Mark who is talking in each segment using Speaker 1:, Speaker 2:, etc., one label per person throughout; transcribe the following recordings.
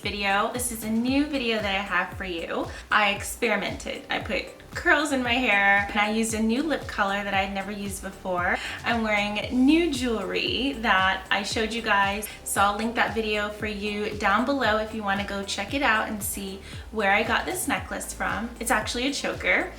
Speaker 1: video. This is a new video that I have for you. I experimented. I put curls in my hair and I used a new lip color that I'd never used before. I'm wearing new jewelry that I showed you guys, so I'll link that video for you down below if you want to go check it out and see where I got this necklace from. It's actually a choker.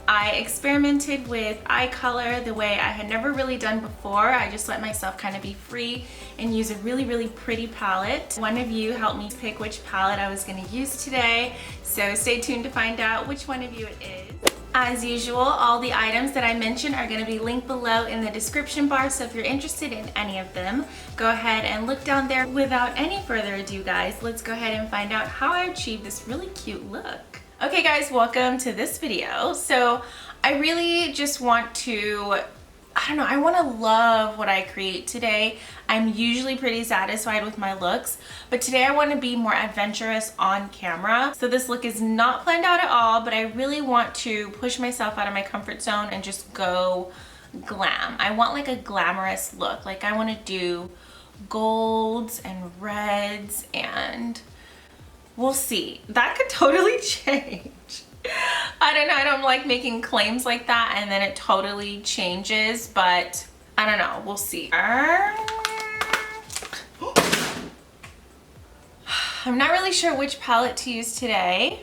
Speaker 1: I experimented with eye color the way I had never really done before. I just let myself kind of be free and use a really pretty palette. One of you helped me pick which palette I was going to use today, so stay tuned to find out which one of you it is. As usual, all the items that I mentioned are going to be linked below in the description bar, so if you're interested in any of them, go ahead and look down there. Without any further ado, guys, let's go ahead and find out how I achieved this really cute look. Okay guys, welcome to this video. So I really just want to, I want to love what I create today. I'm usually pretty satisfied with my looks, but today I want to be more adventurous on camera. So this look is not planned out at all, but I really want to push myself out of my comfort zone and just go glam. I want like a glamorous look. Like I want to do golds and reds, and we'll see. That could totally change. I don't know, I don't like making claims like that and then it totally changes, but I don't know, we'll see. I'm not really sure which palette to use today.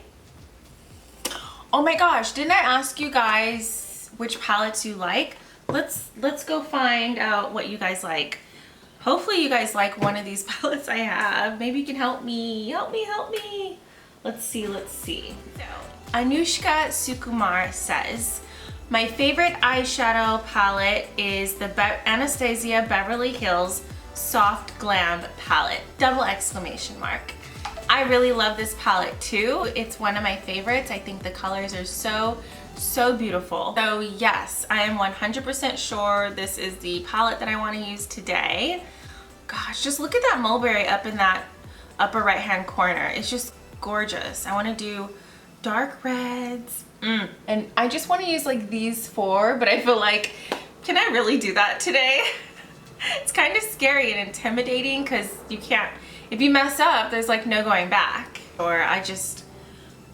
Speaker 1: Oh my gosh, didn't I ask you guys which palettes you like? Let's go find out what you guys like. Hopefully you guys like one of these palettes I have. Maybe you can help me. Help me. Let's see. So, Anushka Sukumar says, my favorite eyeshadow palette is the Anastasia Beverly Hills Soft Glam palette. Double exclamation mark. I really love this palette too. It's one of my favorites. I think the colors are so beautiful. So yes, I am 100% sure this is the palette that I want to use today. Gosh, just look at that mulberry up in that upper right hand corner. It's just gorgeous. I want to do dark reds. And I just want to use like these four, but I feel like, can I really do that today? It's kind of scary and intimidating because you can't, if you mess up, there's like no going back. Or I just,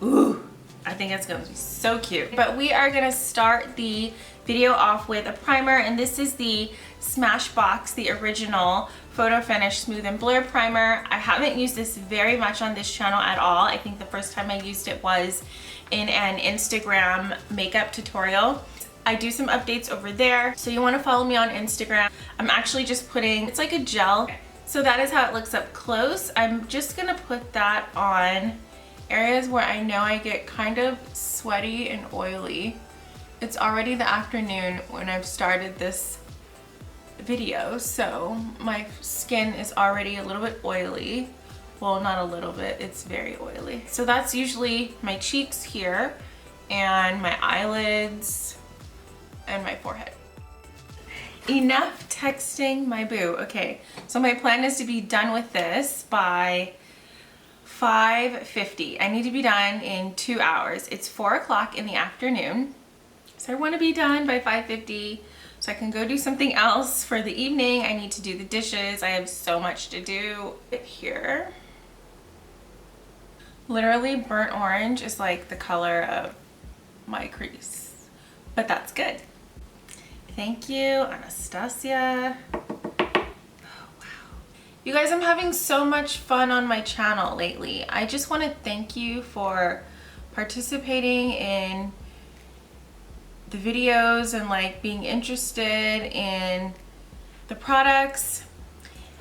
Speaker 1: ooh. I think it's going to be so cute. But we are going to start the video off with a primer, and this is the Smashbox, the original Photo Finish Smooth and Blur Primer. I haven't used this very much on this channel at all. I think the first time I used it was in an Instagram makeup tutorial. I do some updates over there, so you want to follow me on Instagram. I'm actually just putting, it's like a gel. So that is how it looks up close. I'm just going to put that on areas where I know I get kind of sweaty and oily. It's already the afternoon when I've started this video, so my skin is already a little bit oily. Well, not a little bit, it's very oily. So that's usually my cheeks here and my eyelids and my forehead. Enough texting my boo. Okay, so my plan is to be done with this by 5:50. I need to be done in 2 hours. It's 4 o'clock in the afternoon. So I want to be done by 5:50 so I can go do something else for the evening. I need to do the dishes. I have so much to do here. Literally burnt orange is like the color of my crease, but that's good. Thank you, Anastasia. You guys, I'm having so much fun on my channel lately. I just want to thank you for participating in the videos and like being interested in the products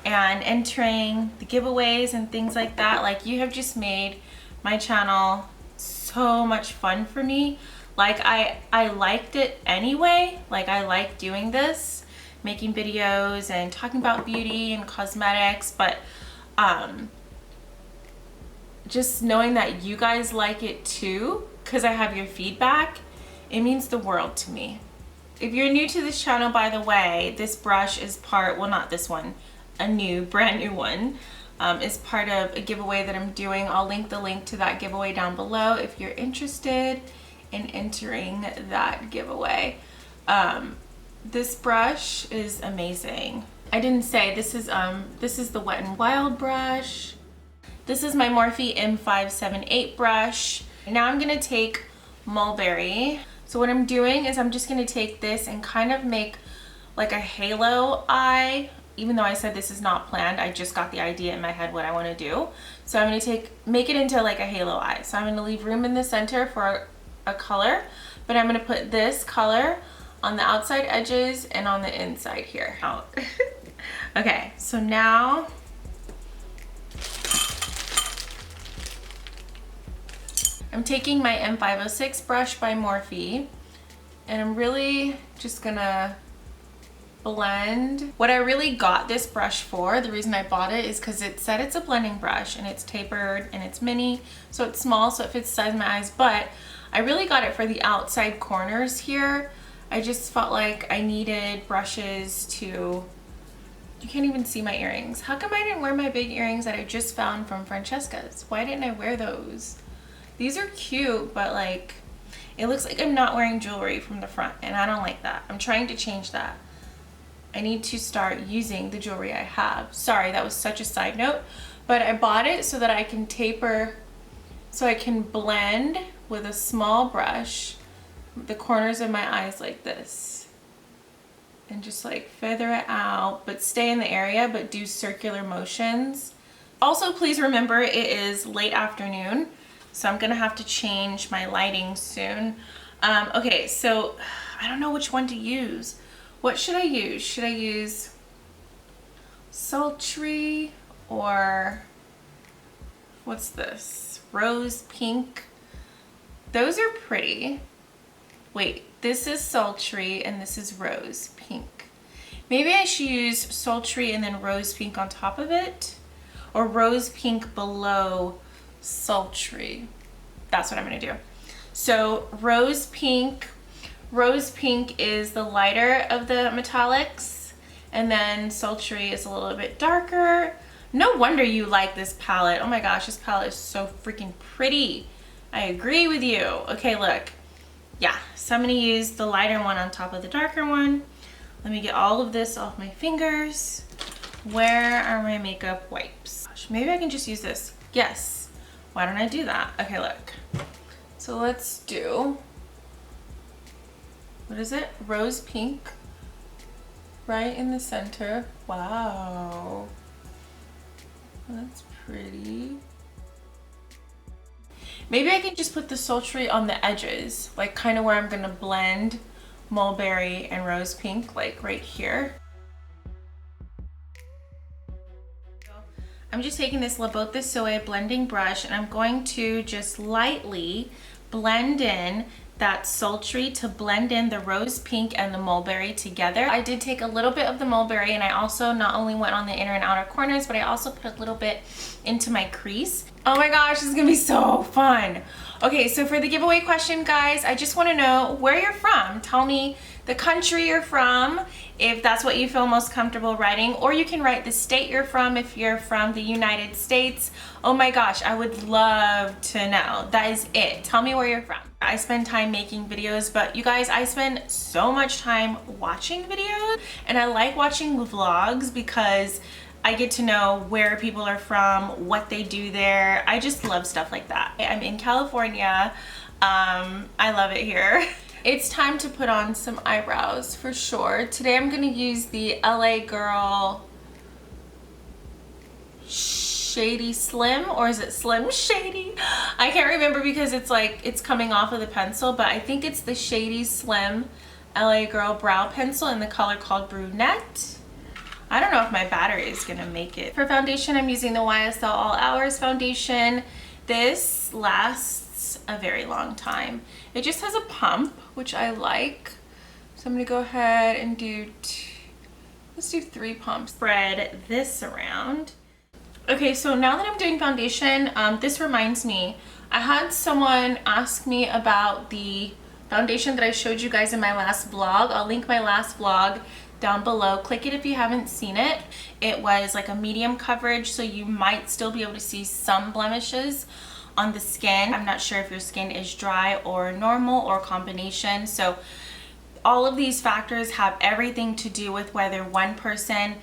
Speaker 1: and entering the giveaways and things like that. Like, you have just made my channel so much fun for me. Like I liked it anyway. Like, I like doing this, making videos and talking about beauty and cosmetics, but just knowing that you guys like it too, because I have your feedback, it means the world to me. If you're new to this channel, by the way, this brush is part, well, not this one, a brand new one, is part of a giveaway that I'm doing. I'll link the link to that giveaway down below if you're interested in entering that giveaway. This brush is amazing. I didn't say this is the Wet n Wild brush. This is my Morphe M578 brush. Now I'm gonna take Mulberry. So what I'm doing is I'm just gonna take this and kind of make like a halo eye. Even though I said this is not planned, I just got the idea in my head what I want to do. So I'm going to make it into like a halo eye. So I'm going to leave room in the center for a color, but I'm going to put this color on the outside edges and on the inside here. Okay, so now I'm taking my M506 brush by Morphe, and I'm really just gonna blend. What I really got this brush for, the reason I bought it, is because it said it's a blending brush and it's tapered and it's mini, so it's small, so it fits the size of my eyes, but I really got it for the outside corners here. I just felt like I needed brushes to, you can't even see my earrings. How come I didn't wear my big earrings that I just found from Francesca's? Why didn't I wear those? These are cute, but like, it looks like I'm not wearing jewelry from the front, and I don't like that. I'm trying to change that. I need to start using the jewelry I have. Sorry, that was such a side note, but I bought it so that I can taper, so I can blend with a small brush the corners of my eyes like this, and just like feather it out, but stay in the area, but do circular motions. Also, please remember it is late afternoon, so I'm gonna have to change my lighting soon. Okay, so I don't know which one to use. What should I use? Should I use Sultry or what's this? Rose Pink. Those are pretty. Wait, this is Sultry and this is Rose Pink. Maybe I should use Sultry and then Rose Pink on top of it, or Rose Pink below Sultry. That's what I'm gonna do. So Rose Pink is the lighter of the metallics, and then Sultry is a little bit darker. No wonder you like this palette. Oh my gosh, this palette is so freaking pretty. I agree with you. Okay, look. Yeah, so I'm gonna use the lighter one on top of the darker one. Let me get all of this off my fingers. Where are my makeup wipes? Gosh, maybe I can just use this. Yes. Why don't I do that? Okay, look. So let's do, what is it? Rose Pink, right in the center. Wow, that's pretty. Maybe I can just put the Sultry on the edges, like kind of where I'm gonna blend Mulberry and Rose Pink, like right here. I'm just taking this La Botte de Soleil blending brush, and I'm going to just lightly blend in that Sultry to blend in the Rose Pink and the Mulberry together. I did take a little bit of the Mulberry, and I also not only went on the inner and outer corners, but I also put a little bit into my crease. Oh my gosh, this is gonna be so fun. Okay, so for the giveaway question, guys, I just wanna know where you're from. Tell me the country you're from, if that's what you feel most comfortable writing, or you can write the state you're from if you're from the United States. Oh my gosh, I would love to know. That is it. Tell me where you're from. I spend time making videos, but you guys, I spend so much time watching videos, and I like watching vlogs because I get to know where people are from, what they do there. I just love stuff like that. I'm in California. I love it here. It's time to put on some eyebrows for sure. Today I'm gonna use the LA Girl Shady Slim, or is it Slim Shady? I can't remember because it's like, it's coming off of the pencil, but I think it's the Shady Slim LA Girl Brow Pencil in the color called Brunette. I don't know if my battery is gonna make it. For foundation, I'm using the YSL All Hours foundation. This lasts a very long time. It just has a pump, which I like. So I'm gonna go ahead and do, let's do 3 pumps. Spread this around. Okay, so now that I'm doing foundation, this reminds me, I had someone ask me about the foundation that I showed you guys in my last vlog. I'll link my last vlog down below. Click it if you haven't seen it. It was like a medium coverage, so you might still be able to see some blemishes on the skin. I'm not sure if your skin is dry or normal or combination. So all of these factors have everything to do with whether one person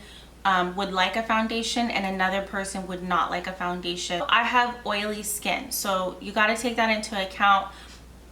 Speaker 1: would like a foundation and another person would not like a foundation. I have oily skin, so you got to take that into account.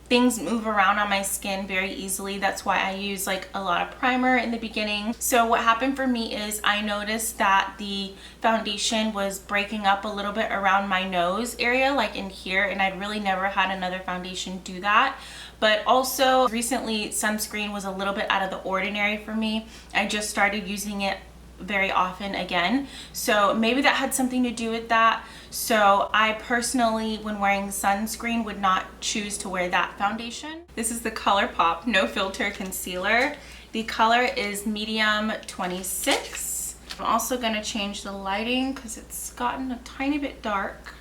Speaker 1: Things move around on my skin very easily. That's why I use like a lot of primer in the beginning. So what happened for me is I noticed that the foundation was breaking up a little bit around my nose area, like in here, and I'd really never had another foundation do that. But also recently sunscreen was a little bit out of the ordinary for me. I just started using it very often again, so maybe that had something to do with that. So I personally, when wearing sunscreen, would not choose to wear that foundation. This is the ColourPop No Filter Concealer. The color is medium 26. I'm also going to change the lighting because it's gotten a tiny bit dark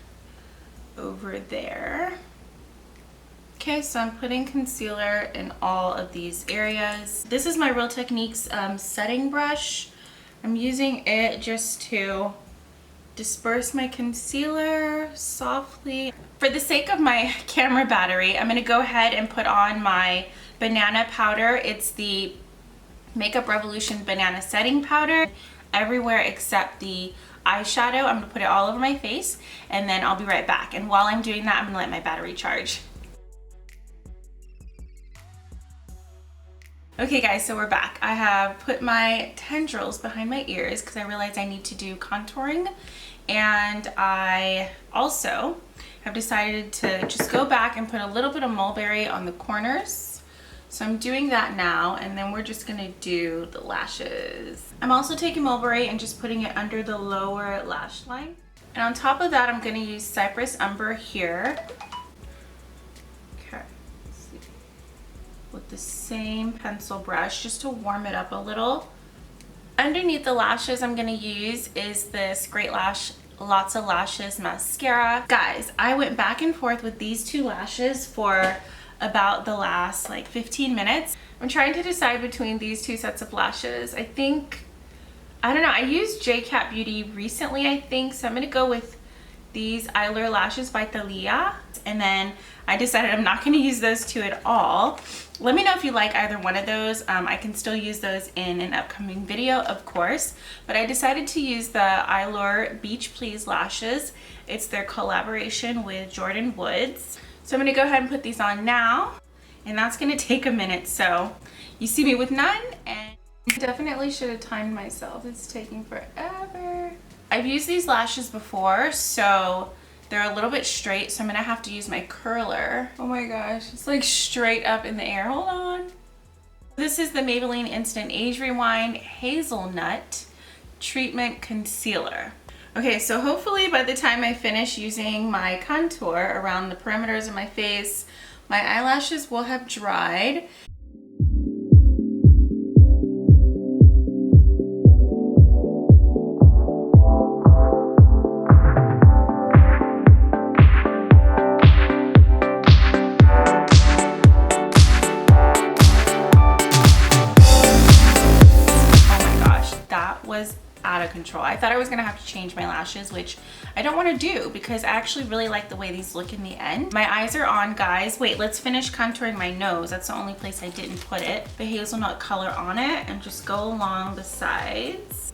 Speaker 1: over there. Okay, so I'm putting concealer in all of these areas. This is my Real Techniques setting brush. I'm using it just to disperse my concealer softly. For the sake of my camera battery, I'm going to go ahead and put on my banana powder. It's the Makeup Revolution Banana Setting Powder. Everywhere except the eyeshadow. I'm going to put it all over my face and then I'll be right back. And while I'm doing that, I'm going to let my battery charge. Okay guys, so we're back. I have put my tendrils behind my ears because I realized I need to do contouring, and I also have decided to just go back and put a little bit of mulberry on the corners. So I'm doing that now, and then we're just gonna do the lashes. I'm also taking mulberry and just putting it under the lower lash line. And on top of that, I'm gonna use Cypress Umber here. With the same pencil brush just to warm it up a little. Underneath the lashes I'm going to use is this Great Lash Lots of Lashes mascara. Guys, I went back and forth with these two lashes for about the last like 15 minutes. I'm trying to decide between these two sets of lashes. I don't know, I used JCAT Beauty recently, I think, so I'm going to go with these EYELURE lashes by THALIA, and then I decided I'm not going to use those two at all. Let me know if you like either one of those. I can still use those in an upcoming video, of course, but I decided to use the EYELURE Beach Please lashes. It's their collaboration with Jordyn Woods. So I'm going to go ahead and put these on now, and that's going to take a minute, so you see me with none, and I definitely should have timed myself. It's taking forever. I've used these lashes before, so they're a little bit straight, so I'm gonna have to use my curler. Oh my gosh, it's like straight up in the air. Hold on. This is the Maybelline Instant Age Rewind Hazelnut Treatment Concealer. Okay, so hopefully by the time I finish using my contour around the perimeters of my face, my eyelashes will have dried. Was out of control. I thought I was gonna have to change my lashes, which I don't want to do because I actually really like the way these look in the end. My eyes are on, guys. Wait, let's finish contouring my nose. That's the only place I didn't put it. The hazelnut color on it, and just go along the sides.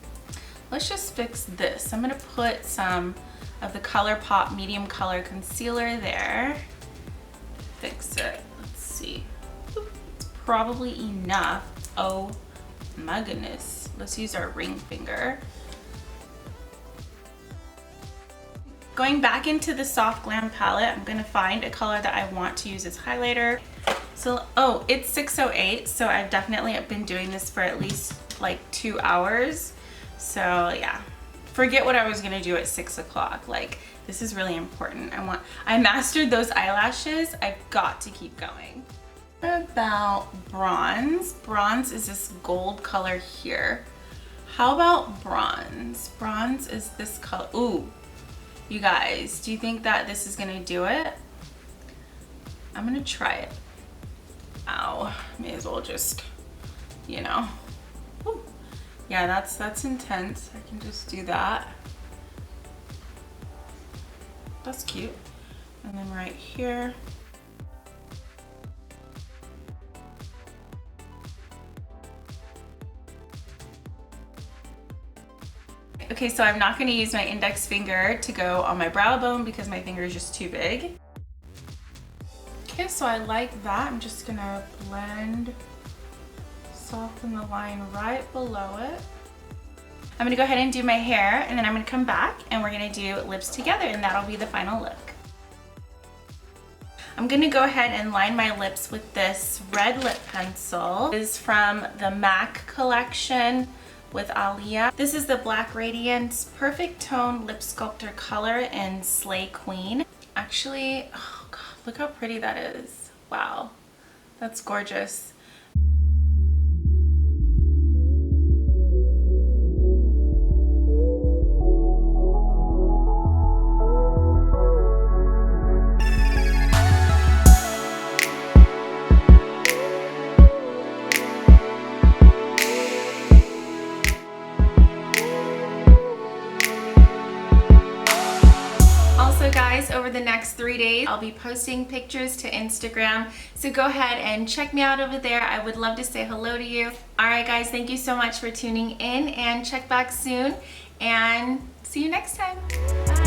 Speaker 1: Let's just fix this. I'm gonna put some of the ColourPop medium color concealer there. Fix it. Let's see. It's probably enough. Oh my goodness. Let's use our ring finger. Going back into the Soft Glam palette, I'm gonna find a color that I want to use as highlighter. So, oh, it's 6:08, so I've definitely been doing this for at least like 2 hours. So yeah, forget what I was gonna do at 6 o'clock. Like, this is really important. I mastered those eyelashes. I've got to keep going. What about bronze? Bronze is this gold color here. How about bronze? Bronze is this color. Ooh, you guys, do you think that this is gonna do it? I'm gonna try it. Ow, may as well just, you know. Ooh. Yeah, that's intense. I can just do that. That's cute. And then right here. Okay, so I'm not gonna use my index finger to go on my brow bone because my finger is just too big. Okay, so I like that. I'm just gonna blend, soften the line right below it. I'm gonna go ahead and do my hair, and then I'm gonna come back and we're gonna do lips together, and that'll be the final look. I'm gonna go ahead and line my lips with this red lip pencil. This is from the MAC collection with THALIA. This is the Black Radiance Perfect Tone Lip Sculptor Color in Slay Queen. Actually, oh God, look how pretty that is. Wow, that's gorgeous. Over the next 3 days, I'll be posting pictures to Instagram, so go ahead and check me out over there. I would love to say hello to you. Alright guys, thank you so much for tuning in, and check back soon, and see you next time. Bye.